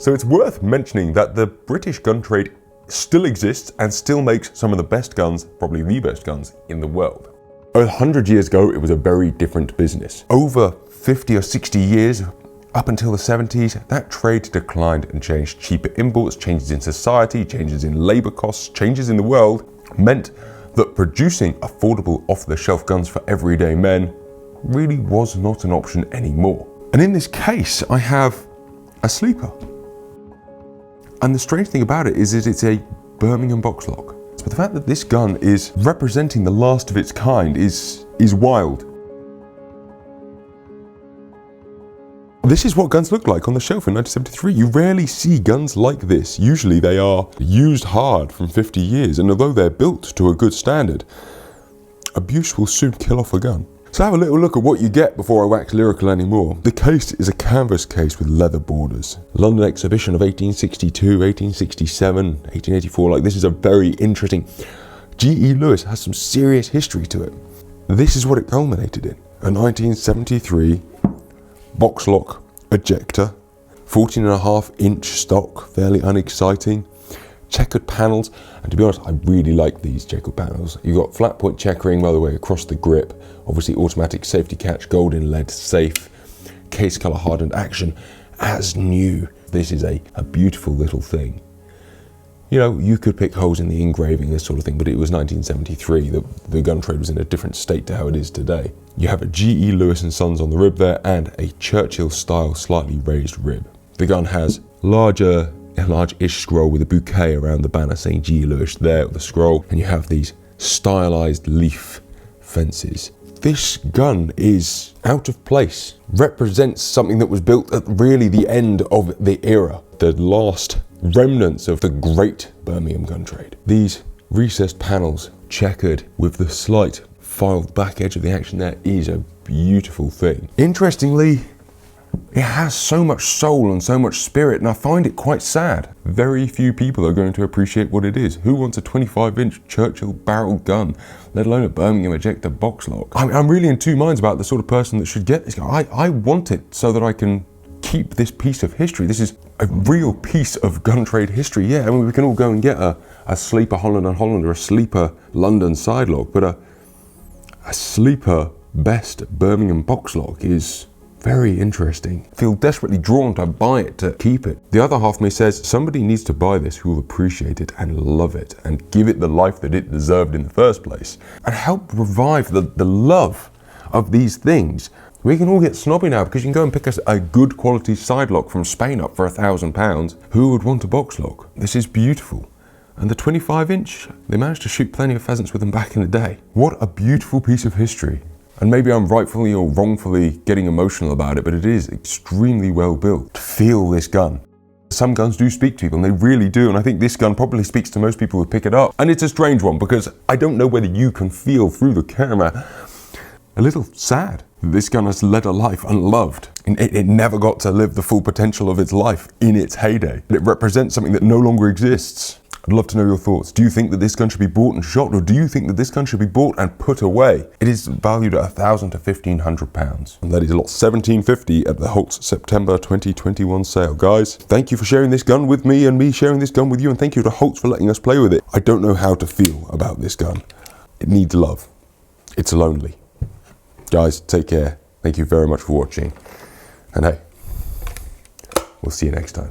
So it's worth mentioning that the British gun trade still exists and still makes some of the best guns, probably the best guns in the world. 100 years ago, it was a very different business. Over 50 or 60 years, up until the 70s, that trade declined and changed. Cheaper imports, changes in society, changes in labor costs, changes in the world meant that producing affordable off-the-shelf guns for everyday men really was not an option anymore. And in this case, I have a sleeper. And the strange thing about it is that it's a Birmingham box lock. But the fact that this gun is representing the last of its kind is wild. This is what guns look like on the shelf in 1973. You rarely see guns like this. Usually they are used hard from 50 years, and although they're built to a good standard, abuse will soon kill off a gun. So have a little look at what you get before I wax lyrical anymore. The case is a canvas case with leather borders. London exhibition of 1862, 1867, 1884. Like, this is a very interesting. G.E. Lewis has some serious history to it. This is what it culminated in. A 1973 box lock ejector, 14.5-inch stock, fairly unexciting. Checkered panels, and to be honest, I really like these checkered panels. You've got flat point checkering, by the way, across the grip. Obviously automatic safety catch, gold inlaid safe, case color hardened action, as new. This is a beautiful little thing. You know, you could pick holes in the engraving, this sort of thing, but it was 1973. The gun trade was in a different state to how it is today. You have a G.E. Lewis & Sons on the rib there, and a Churchill style slightly raised rib. The gun has a large-ish scroll with a bouquet around the banner saying G. Lewis there with the scroll, and you have these stylized leaf fences. This gun is out of place, represents something that was built at really the end of the era, the last remnants of the great Birmingham gun trade. These recessed panels, checkered with the slight filed back edge of the action there, is a beautiful thing. Interestingly, it has so much soul and so much spirit, and I find it quite sad. Very few people are going to appreciate what it is. Who wants a 25-inch Churchill barrel gun, let alone a Birmingham ejector box lock? I'm really in two minds about the sort of person that should get this gun. I want it so that I can keep this piece of history. This is a real piece of gun trade history. Yeah, I mean, we can all go and get a sleeper Holland & Holland or a sleeper London side lock, but a sleeper best Birmingham box lock is very interesting. Feel desperately drawn to buy it, to keep it. The other half of me says somebody needs to buy this who will appreciate it and love it and give it the life that it deserved in the first place and help revive the love of these things. We can all get snobby now because you can go and pick us a good quality side lock from Spain up for £1,000. Who would want a box lock? This is beautiful. And the 25-inch, they managed to shoot plenty of pheasants with them back in the day. What a beautiful piece of history. And maybe I'm rightfully or wrongfully getting emotional about it, but it is extremely well built. Feel this gun. Some guns do speak to people, and they really do, and I think this gun probably speaks to most people who pick it up. And it's a strange one, because I don't know whether you can feel through the camera a little sad that this gun has led a life unloved. It never got to live the full potential of its life in its heyday. It represents something that no longer exists. I'd love to know your thoughts. Do you think that this gun should be bought and shot, or do you think that this gun should be bought and put away? It is valued at £1,000 to £1,500, and that is a lot. £1,750 at the Holt's September 2021 sale. Guys, thank you for sharing this gun with me and me sharing this gun with you, and thank you to Holt's for letting us play with it. I don't know how to feel about this gun. It needs love. It's lonely. Guys, take care. Thank you very much for watching, and hey, we'll see you next time.